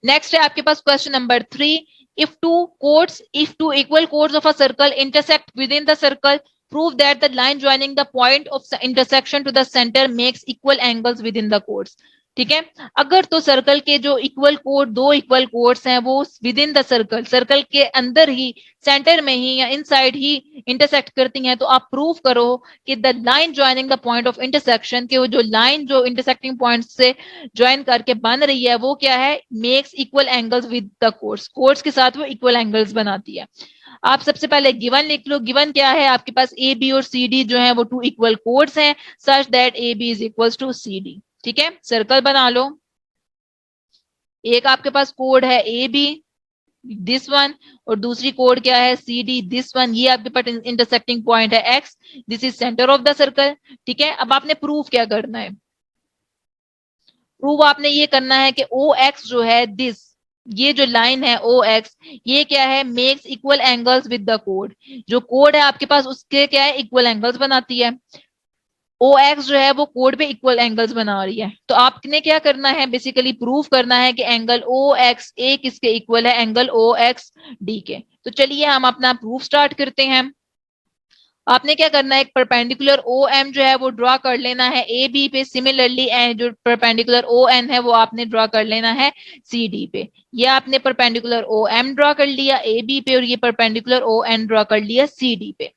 Next है आपके पास question number 3, if two equal chords of a circle intersect within the circle, prove that the line joining the point of intersection to the center makes equal angles within the chords. ठीक है, अगर तो circle के जो equal code, दो equal chords हैं वो with in the circle, circle के अंदर ही, सेंटर में ही या इनसाइड ही इंटरसेक्ट करती हैं, तो आप प्रूव करो कि the line joining the point of intersection, के वो जो लाइन जो इंटरसेक्टिंग पॉइंट से ज्वाइन करके बन रही है वो क्या है, makes equal angles with the course, course के साथ वो इक्वल एंगल्स बनाती है। आप सबसे पहले गिवन लिख लो। गिवन क्या है आपके पास, ए बी और सी डी जो है वो टू इक्वल कोड्स हैं, such that A B is equal to C D. ठीक है, सर्कल बना लो। एक आपके पास कोड है ए बी, दिस वन, और दूसरी कोड क्या है, सी डी, दिस वन। ये आपके पास इंटरसेक्टिंग पॉइंट है x, this is centre of the circle. ठीक है, अब आपने प्रूफ क्या करना है, प्रूव आपने ये करना है कि ओ एक्स जो है, दिस, ये जो लाइन है ओ एक्स, ये क्या है, makes equal angles with the code. जो कोड है आपके पास उसके क्या है, इक्वल एंगल्स बनाती है। ओ एक्स जो है वो कोड पे इक्वल एंगल्स बना रही है, तो आपने क्या करना है, बेसिकली प्रूफ करना है कि एंगल ओ एक्स ए किसके इक्वल है, एंगल ओ एक्स डी के। तो चलिए हम अपना प्रूफ स्टार्ट करते हैं। आपने क्या करना है, एक परपेंडिकुलर ओ एम जो है वो ड्रॉ कर लेना है ए बी पे। सिमिलरली जो परपेंडिकुलर ओ एन है वो आपने ड्रॉ कर लेना है सी डी पे। ये आपने परपेंडिकुलर ओ एम ड्रॉ कर लिया ए बी पे, और ये परपेंडिकुलर ओ एन ड्रॉ कर लिया सी डी पे।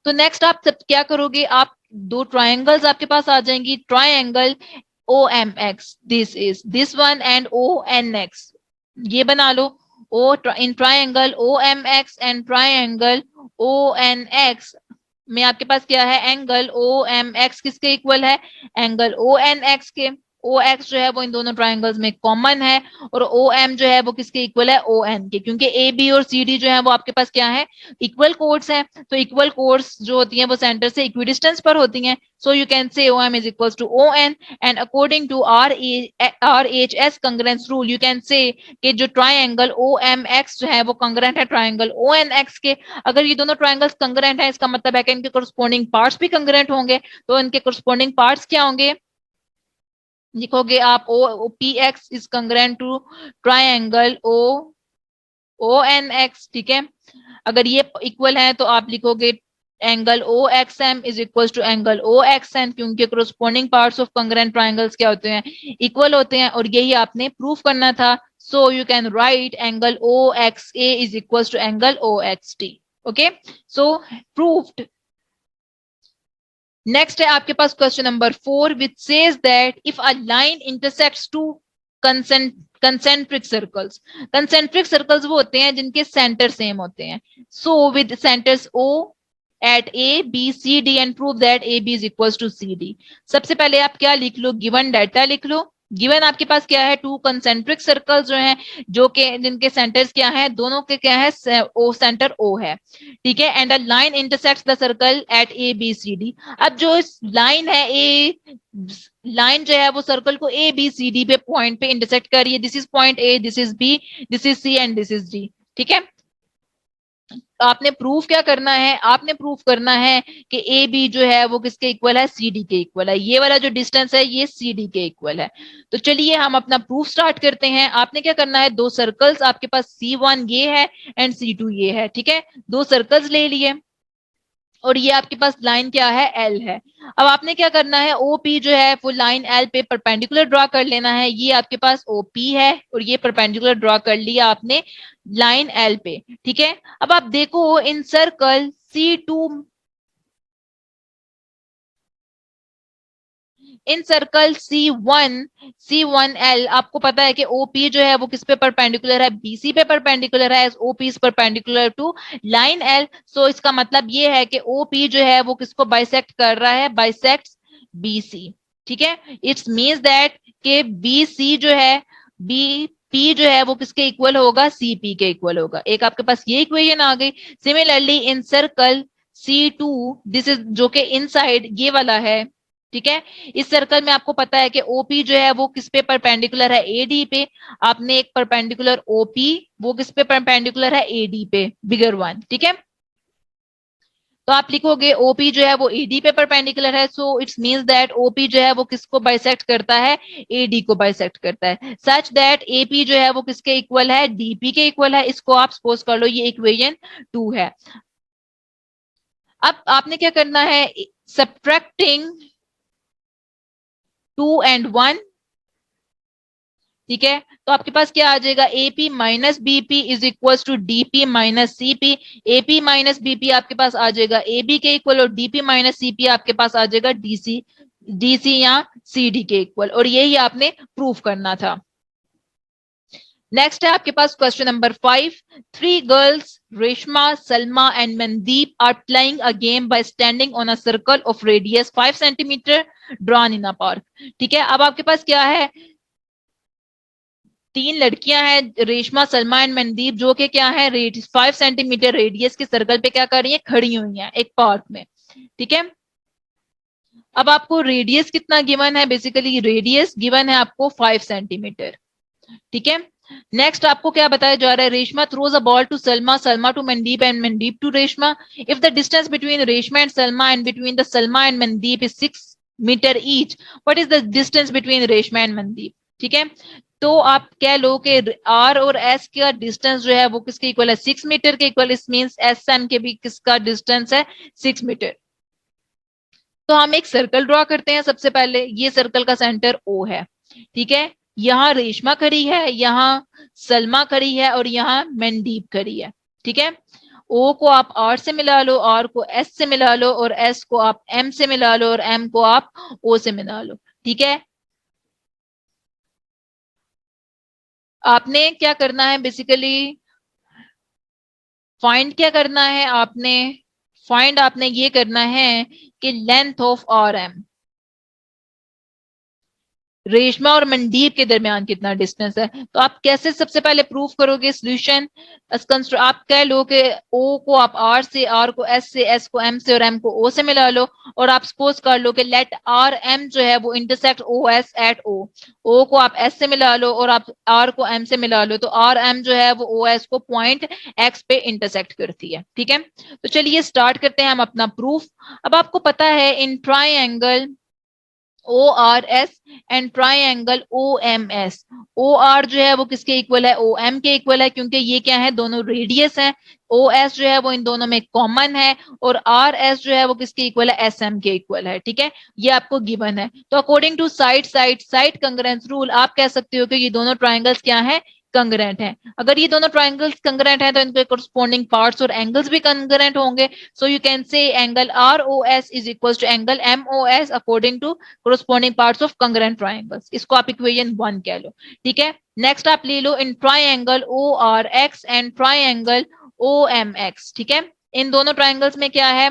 तो नेक्स्ट आप सब क्या करोगे, आप दो ट्राइंगल्स आपके पास आ जाएंगी, triangle O M X, this is this one, and O N X, ये बना लो। ओ इन triangle O M X and triangle O N X में आपके पास क्या है, एंगल ओ एम एक्स किसके इक्वल है, एंगल ओ एन एक्स के। ओ एक्स जो है वो इन दोनों ट्राइंगल्स में कॉमन है, और ओ एम जो है वो किसके इक्वल है, ओ एन के, क्योंकि ए बी और सी डी जो है वो आपके पास क्या है, इक्वल कोड्स हैं। तो इक्वल कोड्स जो होती हैं वो सेंटर से इक्विडिस्टेंस पर होती हैं। सो you can say O M is equal to O N, and according to R H S congruence rule, you can say कि जो ट्राइंगल ओ एम एक्स जो है वो कंग्रेंट है ट्राइंगल ओ एन एक्स के। अगर ये दोनों ट्राइंगल्स कंग्रेंट है, इसका मतलब है कि इनके कोरस्पोंडिंग पार्ट्स भी कंग्रेंट होंगे। तो इनके कोरस्पोंडिंग पार्ट्स क्या होंगे, लिखोगे आप O P X is congruent to triangle O O N X. ठीक है, अगर ये इक्वल है तो आप लिखोगे angle O X M is equal to angle O X N, क्योंकि corresponding parts of congruent triangles क्या होते हैं, इक्वल होते हैं, और यही आपने प्रूफ करना था। So you can write angle O X A is equal to angle O X T. Okay, so proved. Next है आपके पास question number 4, which says that if a line intersects two concentric circles. Concentric circles वो होते हैं जिनके centre same होते हैं। So with centres O at A B C D, and prove that A B is equal to C D. सबसे पहले आप क्या लिख लो, गिवन डाटा लिख लो। गिवन आपके पास क्या है, टू कंसेंट्रिक सर्कल्स जो हैं, जो के जिनके सेंटर्स क्या है, दोनों के क्या है, ओ सेंटर ओ है। ठीक है, and a line intersects the circle at A B C D. अब जो इस लाइन है ए, लाइन जो है वो सर्कल को ए बी सी डी पे पॉइंट पे इंटरसेक्ट कर रही है। This is point A, this is B, this is C, and this is D. ठीक है, आपने प्रूफ क्या करना है, आपने प्रूफ करना है कि ए बी जो है वो किसके इक्वल है, सी डी के इक्वल है। ये वाला जो डिस्टेंस है ये सी डी के इक्वल है। तो चलिए हम अपना प्रूफ स्टार्ट करते हैं। आपने क्या करना है, दो सर्कल्स आपके पास सी वन ये है एंड सी टू ये है। ठीक है, दो सर्कल्स ले लिए, और ये आपके पास लाइन क्या है, एल है। अब आपने क्या करना है, ओपी जो है वो लाइन एल पे परपेंडिकुलर ड्रॉ कर लेना है। ये आपके पास ओपी है, और ये परपेंडिकुलर ड्रॉ कर लिया आपने लाइन एल पे। ठीक है, अब आप देखो in circle C two, in circle C1L, आपको पता है कि OP जो है वो किस पे परपेंडिकुलर है, BC पे परपेंडिकुलर है। OP is perpendicular to line L। So इसका मतलब ये है कि OP जो है वो किसको बाइसेक्ट कर रहा है, बाइसेक्ट BC। ठीक है, इट्स मीन्स दैट के BC जो है, BP जो है वो किसके इक्वल होगा, CP के इक्वल होगा। एक आपके पास ये इक्वेशन आ गई। Similarly in circle C2, this is जो कि इनसाइड ये वाला है। ठीक है, इस सर्कल में आपको पता है कि ओपी जो है वो किस पे परपेंडिकुलर है, एडी पे। आपने एक परपेंडिकुलर ओपी, वो किस पे परपेंडिकुलर है, एडी पे, बिगर वन। ठीक है, तो आप लिखोगे ओपी जो है वो एडी पे परपेंडिकुलर है, so it's means that OP जो है वो किसको बाइसेक्ट करता है, एडी को बाइसेक्ट करता है, सच दैट एपी जो है वो किसके इक्वल है, डीपी के इक्वल है। इसको आप सपोज कर लो ये इक्वेशन 2 है। अब आपने क्या करना है, सब्ट्रैक्टिंग 2 and 1, ठीक है, तो आपके पास क्या आ जाएगा, AP minus BP is equal to DP minus CP. AP minus BP आपके पास आ जाएगा एबी के इक्वल, और डीपी माइनस सीपी आपके पास आ जाएगा डीसी, डीसी या सीडी के इक्वल, और यही आपने प्रूफ करना था। नेक्स्ट है आपके पास question number 5। 3 girls Reshma, Salma and Mandeep are playing a game by standing on a circle of radius 5 centimetre drawn in a park. ठीक है, अब आपके पास क्या है, 3 लड़कियां हैं रेशमा, सलमा एंड मनदीप, जो कि क्या है 5 सेंटीमीटर रेडियस के सर्कल पे क्या कर रही है, खड़ी हुई हैं एक पार्क में। ठीक है, अब आपको रेडियस कितना गिवन है, बेसिकली रेडियस गिवन है आपको 5 सेंटीमीटर। ठीक है, नेक्स्ट आपको क्या बताया जा रहा है, Reshma throws a ball to Salma, Salma to Mandeep and Mandeep to Reshma. If the distance between Reshma and Salma and between the Salma and Mandeep is 6 metre each, what is the distance between Reshma and Mandeep. ठीक है, तो आप कह लो कि आर और एस का डिस्टेंस जो है वो किसके इक्वल है, 6 मीटर के इक्वल। इस मींस एस एम के भी किसका डिस्टेंस है, 6 मीटर। तो हम एक सर्कल ड्रॉ करते हैं। सबसे पहले ये सर्कल का सेंटर ओ है, ठीक है, यहाँ रेशमा खड़ी है, यहाँ सलमा खड़ी है, और यहाँ मनदीप खड़ी है। ठीक है, ओ को आप आर से मिला लो, आर को एस से मिला लो, और एस को आप एम से मिला लो, और एम को आप ओ से मिला लो। ठीक है, आपने क्या करना है, बेसिकली फाइंड क्या करना है आपने, फाइंड आपने ये करना है कि length of R M, Reshma और मनदीप के दरमियान कितना डिस्टेंस है। तो आप कैसे सबसे पहले प्रूफ करोगे सोल्यूशन, आप कह लो कि ओ को आप आर से, आर को एस से, एस को एम से, और एम को ओ से मिला लो, और आप सपोज कर लो कि लेट आर एम जो है वो इंटरसेक्ट ओ एस एट ओ। ओ को आप एस से मिला लो और आप आर को एम से मिला लो, तो आर एम जो है वो ओ एस को पॉइंट एक्स पे इंटरसेक्ट करती है। ठीक है, तो चलिए स्टार्ट करते हैं हम अपना प्रूफ। अब आपको पता है in triangle O R S and triangle O M S, O R जो है वो किसके इक्वल है, ओ एम के इक्वल है, क्योंकि ये क्या है, दोनों रेडियस हैं। ओ एस जो है वो इन दोनों में कॉमन है, और आर एस जो है वो किसके इक्वल है, एस एम के इक्वल है। ठीक है, ये आपको गिवन है। तो according to side congruence rule आप कह सकते हो कि ये दोनों ट्राइंगल्स क्या है, कंग्रेंट है। अगर ये दोनों ट्राइंगल्स कंग्रेंट है तो इनके कोरस्पोंडिंग पार्ट्स और एंगल्स भी कंग्रेंट होंगे। So you can say angle R O S is equal to angle M O S according to corresponding parts of congruent triangles। इसको आप इक्वेशन 1 कह लो। ठीक है, नेक्स्ट आप ले लो इन triangle O R X and triangle O M X. ठीक है, इन दोनों ट्राइंगल्स में क्या है,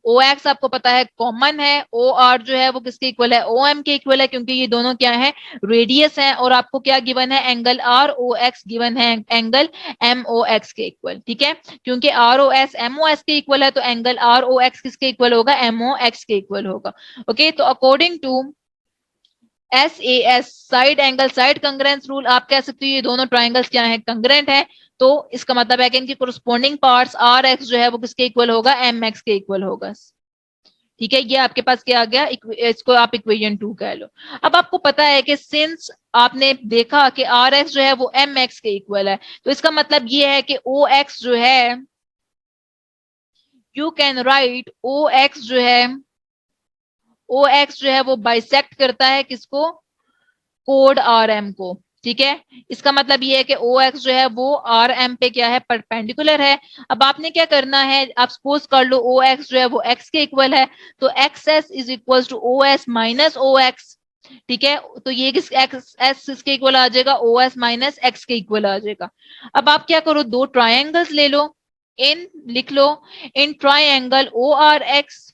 ओ एक्स आपको पता है कॉमन है, ओ आर जो है वो किसके इक्वल है, ओ एम के इक्वल है, क्योंकि ये दोनों क्या है, रेडियस है। और आपको क्या गिवन है, angle R O X given है, एंगल एम ओ एक्स के इक्वल। ठीक है, क्योंकि R O S M O S के इक्वल है, तो एंगल आर ओ एक्स किसके इक्वल होगा, एम ओ एक्स के इक्वल होगा। ओके, तो according to S A S side angle side congruence rule आप कह सकते हो ये दोनों ट्राइंगल्स क्या है, कंग्रेंट है। तो इसका मतलब है कि इनकी कोरस्पोंडिंग पार्ट्स आर एक्स जो है वो किसके इक्वल होगा, एम एक्स के इक्वल होगा। ठीक है, ये आपके पास क्या आ गया, इसको आप इक्वेशन 2 कह लो। अब आपको पता है कि सिंस आपने देखा कि आर एक्स जो है वो एम एक्स के इक्वल है, तो इसका मतलब ये है कि ओ एक्स जो है, you can write O X जो है, ओ एक्स जो है वो बाइसेक्ट करता है किसको, कोड आर एम को। ठीक है, इसका मतलब ये है कि ओ एक्स जो है वो आर एम पे क्या है, परपेंडिकुलर है। अब आपने क्या करना है, आप सपोज कर लो ओ एक्स जो है वो एक्स के इक्वल है, तो X S is equal to O S minus O X. ठीक है, तो ये किस एक्स एस किसके इक्वल आ जाएगा, ओ एस माइनस एक्स के इक्वल आ जाएगा। अब आप क्या करो, दो ट्राइंगल्स ले लो, इन लिख लो, इन triangle O R X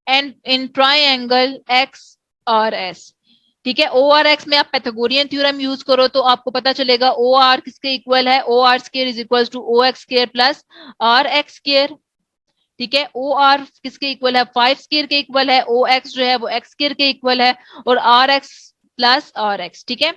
and in triangle X R S. ठीक है, ओ आर एक्स में आप पैथागोरियन थ्योरम यूज करो तो आपको पता चलेगा ओ आर किसके इक्वल है, O R square is equal to O X square plus R X square. ठीक है, ओ आर किसके इक्वल है, 5 स्केयर के इक्वल है, ओ एक्स जो है वो एक्स स्केयर के इक्वल है, और R X plus R X. ठीक है,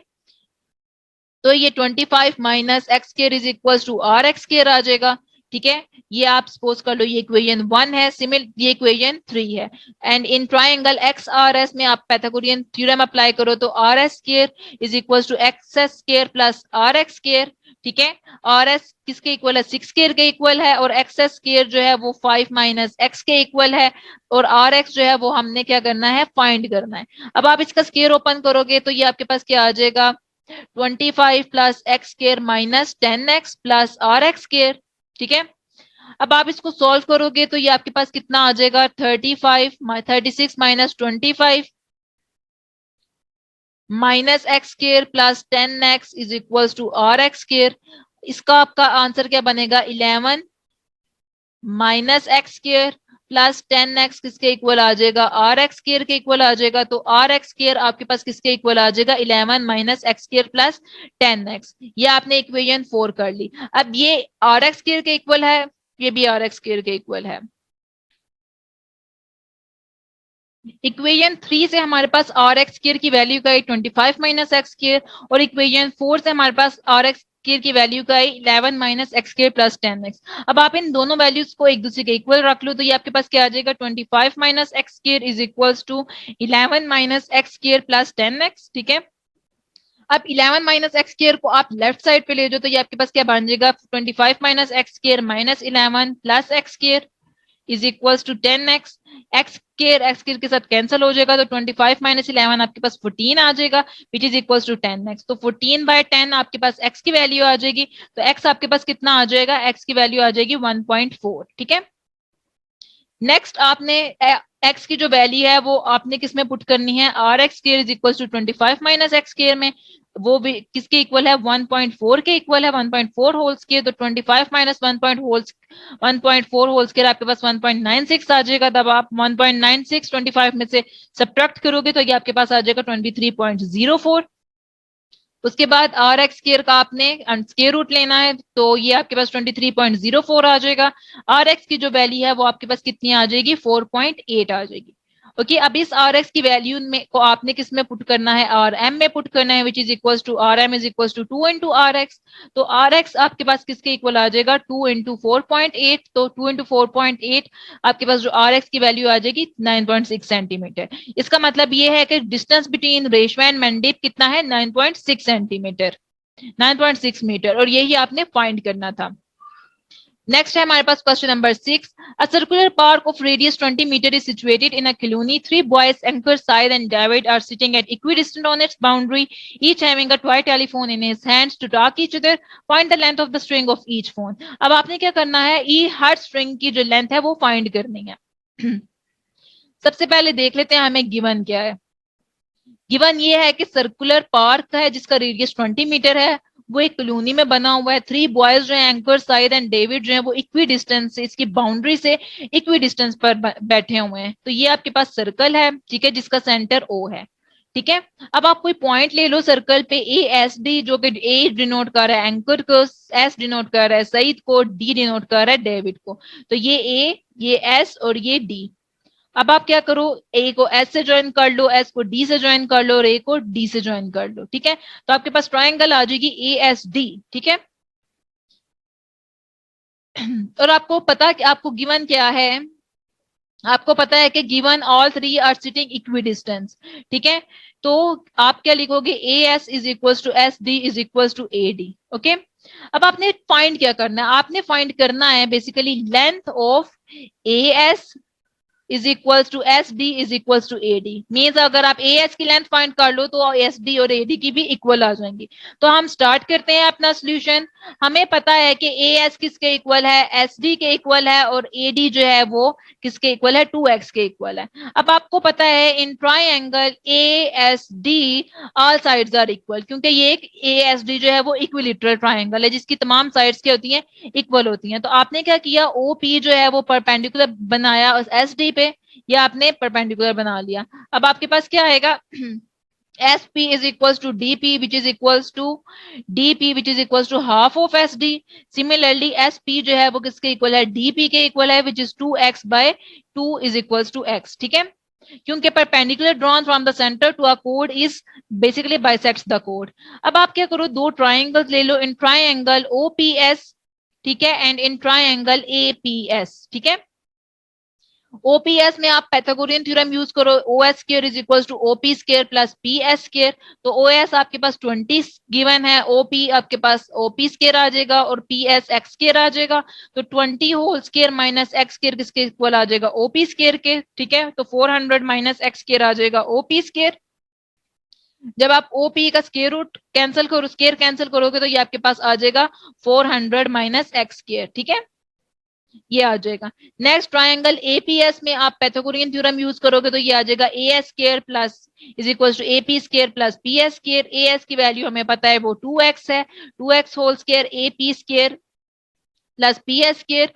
तो ये 25 minus X square is equal to R X square आ जाएगा। ठीक है, ये आप सपोज कर लो ये इक्वेशन 1 है, सिमिलर ये इक्वेशन 3 है। And in triangle X R S में आप पाइथागोरियन थ्योरम अप्लाई करो तो R S square is equal to X S square plus R X square. ठीक है, आर एस किसके इक्वल है, 6 स्क्वायर के इक्वल है, और एक्स एस स्क्वायर जो है वो 5 माइनस एक्स के इक्वल है, और आर एक्स जो है वो हमने क्या करना है, फाइंड करना है। अब आप इसका स्क्वायर ओपन करोगे तो ये आपके पास क्या आ जाएगा, 25 plus X square minus 10x plus R X square. ठीक है, अब आप इसको सॉल्व करोगे तो ये आपके पास कितना आ जाएगा, 36 minus 25 minus X square plus 10x is equal to R X square. इसका आपका आंसर क्या बनेगा, 11 minus X square plus 10x किसके इक्वल आ जाएगा, आर एक्स स्क्वायर के इक्वल आ जाएगा। तो आर एक्स स्क्वायर आपके पास किसके इक्वल आ जाएगा, 11 minus X square plus 10x। ये आपने इक्वेशन 4 कर ली। अब ये आर एक्स स्क्वायर के इक्वल है, ये भी आर एक्स स्क्वायर के इक्वल है। इक्वेशन 3 से हमारे पास आर एक्स स्क्वायर की वैल्यू का 25 माइनस एक्स स्क्वायर, और इक्वेशन 4 से हमारे पास आर एक्स स्क्वायर की वैल्यू का 11 minus X square plus 10x। अब आप इन दोनों वैल्यूज को एक दूसरे के इक्वल रख लो तो ये आपके पास क्या आ जाएगा, 25 minus X square is equal to 11 minus X square plus 10x। ठीक है, अब 11 माइनस एक्स स्क्वायर को आप लेफ्ट साइड पे ले जाओ तो ये आपके पास क्या बन जाएगा, 25 minus X square minus 11 plus X square is equals to 10x। X square के साथ कैंसिल हो जाएगा तो 25 माइनस 11 आपके पास 14 आ जाएगा, which is equals to 10x। तो 14 बाय 10 आपके पास x की वैल्यू आ जाएगी, तो x आपके पास कितना आ जाएगा, x की वैल्यू आ जाएगी 1.4। ठीक है, नेक्स्ट आपने x की जो वैल्यू है वो आपने किसमें पुट करनी है, R X square is equal to 25 minus X square में, वो भी किसके इक्वल है, 1.4 के इक्वल है, 1.4 होल स्क्वायर। तो 25 माइनस 1.4 होल स्क्वायर आपके पास 1.96 आ जाएगा। तब आप 1.96 25 में से सब्ट्रैक्ट करोगे तो ये आपके पास आ जाएगा 23.04। उसके बाद आर एक्स स्क्वायर का आपने स्क्वायर रूट लेना है तो ये आपके पास 23.04 आ जाएगा। आर एक्स की जो वैल्यू है वो आपके पास कितनी आ जाएगी, 4.8 आ जाएगी। ओके, अब इस आर एक्स की वैल्यू में को आपने किस में पुट करना है, आर एम में पुट करना है, which is equal to R M is equal to 2 into R X. तो आर एक्स आपके पास किसके इक्वल आ जाएगा, 2 इंटू 4.8। तो 2 इंटू 4.8 आपके पास जो आर एक्स की वैल्यू आ जाएगी 9.6 सेंटीमीटर। इसका मतलब ये है कि डिस्टेंस बिटवीन रेशवा एंड मैंडेट कितना है, 9.6 सेंटीमीटर, 9.6 मीटर, और यही आपने फाइंड करना था। नेक्स्ट है हमारे पास question number 6। A circular park of radius 20 meter is situated in a colony. 3 boys, Ankur, Syed and David are sitting at equidistant on its boundary, each having a toy telephone in his hands to talk each other. Find the length of the string of each phone. अब आपने क्या करना है, हर string की जो length है वो find करनी है। सबसे पहले देख लेते हैं हमें गिवन क्या है। गिवन ये है कि सर्कुलर पार्क है जिसका रेडियस 20 मीटर है, वो एक कॉलोनी में बना हुआ है। 3 बॉयज जो है, एंकर, साइद एंड डेविड जो है, वो इक्वी डिस्टेंस से, इसकी बाउंड्री से इक्वी डिस्टेंस पर बैठे हुए हैं। तो ये आपके पास सर्कल है, ठीक है, जिसका सेंटर ओ है। ठीक है, अब आप कोई पॉइंट ले लो सर्कल पे, ए एस डी, जो कि ए डिनोट कर रहा है एंकर को, एस डिनोट कर रहा है सईद को, डी डिनोट कर रहा है डेविड को। तो ये ए, ये एस और ये डी। अब आप क्या करो, ए को एस से ज्वाइन कर लो, एस को डी से ज्वाइन कर लो, और ए को डी से ज्वाइन कर लो। ठीक है, तो आपके पास ट्राइंगल आ जाएगी ए एस डी। ठीक है, और आपको पता कि आपको गिवन क्या है, आपको पता है कि given all 3 are sitting equidistance. ठीक है, तो आप क्या लिखोगे, A S is equal to S D is equal to A D. Okay, अब आपने फाइंड क्या करना है, आपने फाइंड करना है basically length of A S is equal to S D is equal to A D. Means अगर आप ए एस की लेंथ फाइंड कर लो तो एस डी और ए डी की भी इक्वल आ जाएंगी। तो हम स्टार्ट करते हैं अपना सोल्यूशन। हमें पता है कि ए एस किसके इक्वल है, एस डी के इक्वल है, और ए डी जो है वो किसके इक्वल है, 2x के इक्वल है। अब आपको पता है in triangle A S D all sides are equal, क्योंकि ये एक ए एस डी जो है वो इक्विलेटरल ट्राइंगल है जिसकी तमाम साइड्स क्या होती हैं, इक्वल होती हैं। तो आपने क्या किया, ओ पी जो है वो परपेंडिकुलर बनाया एस डी पे, या आपने परपेंडिकुलर बना लिया। अब आपके पास क्या आएगा, SP is equals to DP which is equals to DP which is equals to half of SD. Similarly SP जो है वो किसके इक्वल है, DP के इक्वल है, which is 2x by 2 is equals to x. ठीक है, क्योंकि perpendicular drawn from the center to a chord is basically bisects the chord. अब आप क्या करो, दो ट्राइंगल्स ले लो, इन ट्राइंगल OPS, ठीक है, एंड इन ट्राइंगल एपीएस। ठीक है, ओपीएस में आप पाइथागोरियन थ्योरम यूज करो, OS square is equal to OP square plus PS square. तो ओएस आपके पास 20 गिवन है, ओपी आपके पास ओपी स्क्वायर आ जाएगा और पीएस एक्स स्क्वायर आ जाएगा। तो 20 whole square minus X square किसके इक्वल आ जाएगा, ओपी स्क्वायर के। ठीक है, तो 400 माइनस एक्स स्क्वायर आ जाएगा ओपी स्क्वायर। जब आप ओपी का स्क्वायर रूट कैंसिल करो, स्क्वायर कैंसिल करोगे तो ये आपके पास आ जाएगा 400 माइनस एक्स स्क्वायर। ठीक है, ये आ जाएगा। नेक्स्ट ट्रायंगल एपीएस में आप पाइथागोरियन थ्योरम यूज करोगे तो ये आ जाएगा A square plus is equal to AP square plus P square. A की वैल्यू हमें पता है वो 2x है, 2x whole square AP square plus P square,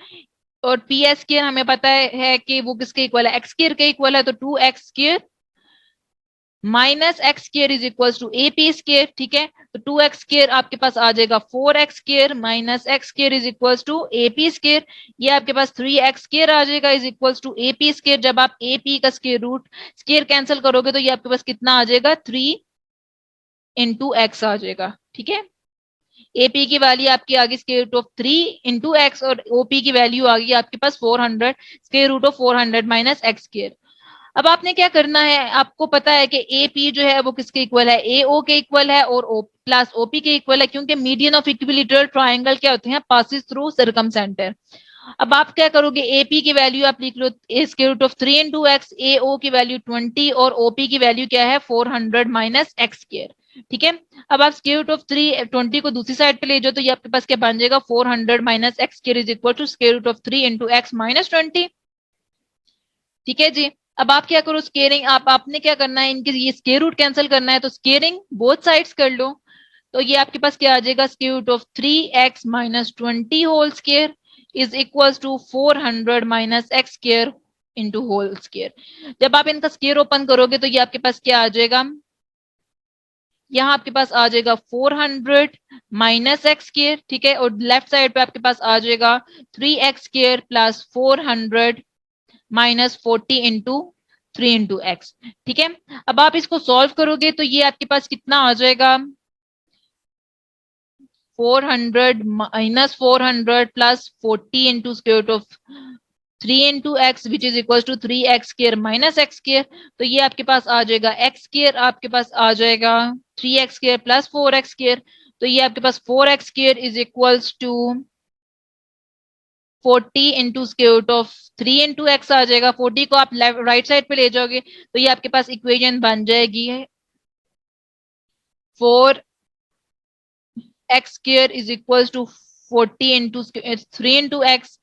और पी स्क्वायर हमें पता है कि वो किसके इक्वल है, एक्स स्क्वायर के इक्वल है। तो 2x square minus X square is equal to AP square. ठीक है, तो 2x स्क्वायर आपके पास आ जाएगा 4x square minus X square is equal to AP square. ये आपके पास 3x स्क्वायर आ जाएगा is equal to AP square. जब आप एपी का स्क्वायर रूट स्क्वायर कैंसिल करोगे तो ये आपके पास कितना आ जाएगा, 3 इंटू एक्स आ जाएगा। ठीक है, एपी की वैल्यू आपकी आ गई square root of 3 into X, और ओपी की वैल्यू आ गई आपके पास 400 square root of 400 minus X square. अब आपने क्या करना है, आपको पता है कि ए पी जो है वो किसके इक्वल है, ए ओ के इक्वल है और ओ प्लस ओपी के इक्वल है, क्योंकि मीडियन ऑफ इक्विलेटरल ट्रायंगल क्या होते हैं, पासिस थ्रू सर्कम सेंटर। अब आप क्या करोगे, एपी की वैल्यू आप लिख लो A square root of 3 into x, A O की वैल्यू 20 और ओपी की वैल्यू क्या है 400 माइनस एक्स स्क्वायर। ठीक है, अब आप स्क्वायर रूट ऑफ 3 20 को दूसरी साइड पे ले जाओ तो ये आपके पास क्या बन जाएगा, 400 minus X square is equal to square root of 3 into X minus 20। ठीक है जी, अब आप क्या करो, स्केयरिंग आपने क्या करना है, इनके ये स्क्वायर रूट कैंसिल करना है, तो स्केयरिंग बोथ साइड्स कर लो। तो ये आपके पास क्या आ जाएगा, square root of 3x minus 20 whole square is equal to 400 minus X square into whole square. जब आप इनका स्क्वायर ओपन करोगे तो ये आपके पास क्या आ जाएगा, यहाँ आपके पास आ जाएगा 400 माइनस एक्स स्क्वायर। ठीक है, और लेफ्ट साइड पे आपके पास आ जाएगा 3x square plus 400 minus 40 into 3 into X. ठीक है, अब आप इसको सॉल्व करोगे तो ये आपके पास कितना आ जाएगा, 400 minus 400 plus 40 into square root of 3 into X which is equal to 3x square minus X square. तो ये आपके पास आ जाएगा एक्स स्क्वायर, आपके पास आ जाएगा 3x square plus 4x square. तो ये आपके पास 4x square is equals to 40 into square root of 3 into x आ जाएगा। 40 को आप राइट साइड पे ले जाओगे तो ये आपके पास इक्वेशन बन जाएगी 4x square is equal to 40 into 3 into X.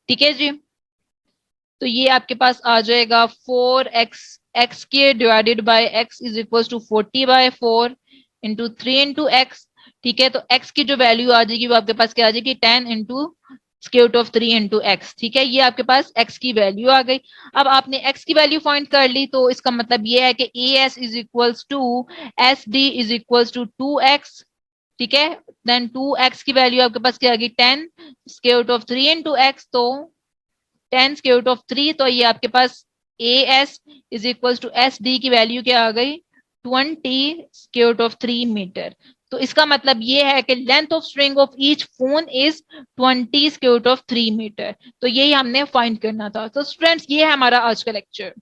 ठीक है जी, तो ये आपके पास आ जाएगा 4x X square divided by x is equal to 40 by 4 into 3 into X. ठीक है, तो x की जो वैल्यू आ जाएगी वो आपके पास क्या आ जाएगी, 10 into square root of 3 into X. ठीक है, ये आपके पास x की वैल्यू आ गई। अब आपने x की वैल्यू फाइंड कर ली तो इसका मतलब ये है कि A S is equals to S D is equals to 2x। ठीक है, देन 2x की वैल्यू आपके पास क्या आ गई, 10 square root of 3 into x, तो 10 स्क्वायर रूट ऑफ 3। तो ये आपके पास A S is equal to S D की वैल्यू क्या आ गई, 20 स्क्वायर रूट ऑफ 3 मीटर। तो इसका मतलब ये है कि length of string of each phone is 20 square root of 3 metre. तो यही हमने फाइंड करना था। तो स्टूडेंट्स, ये है हमारा आज का लेक्चर।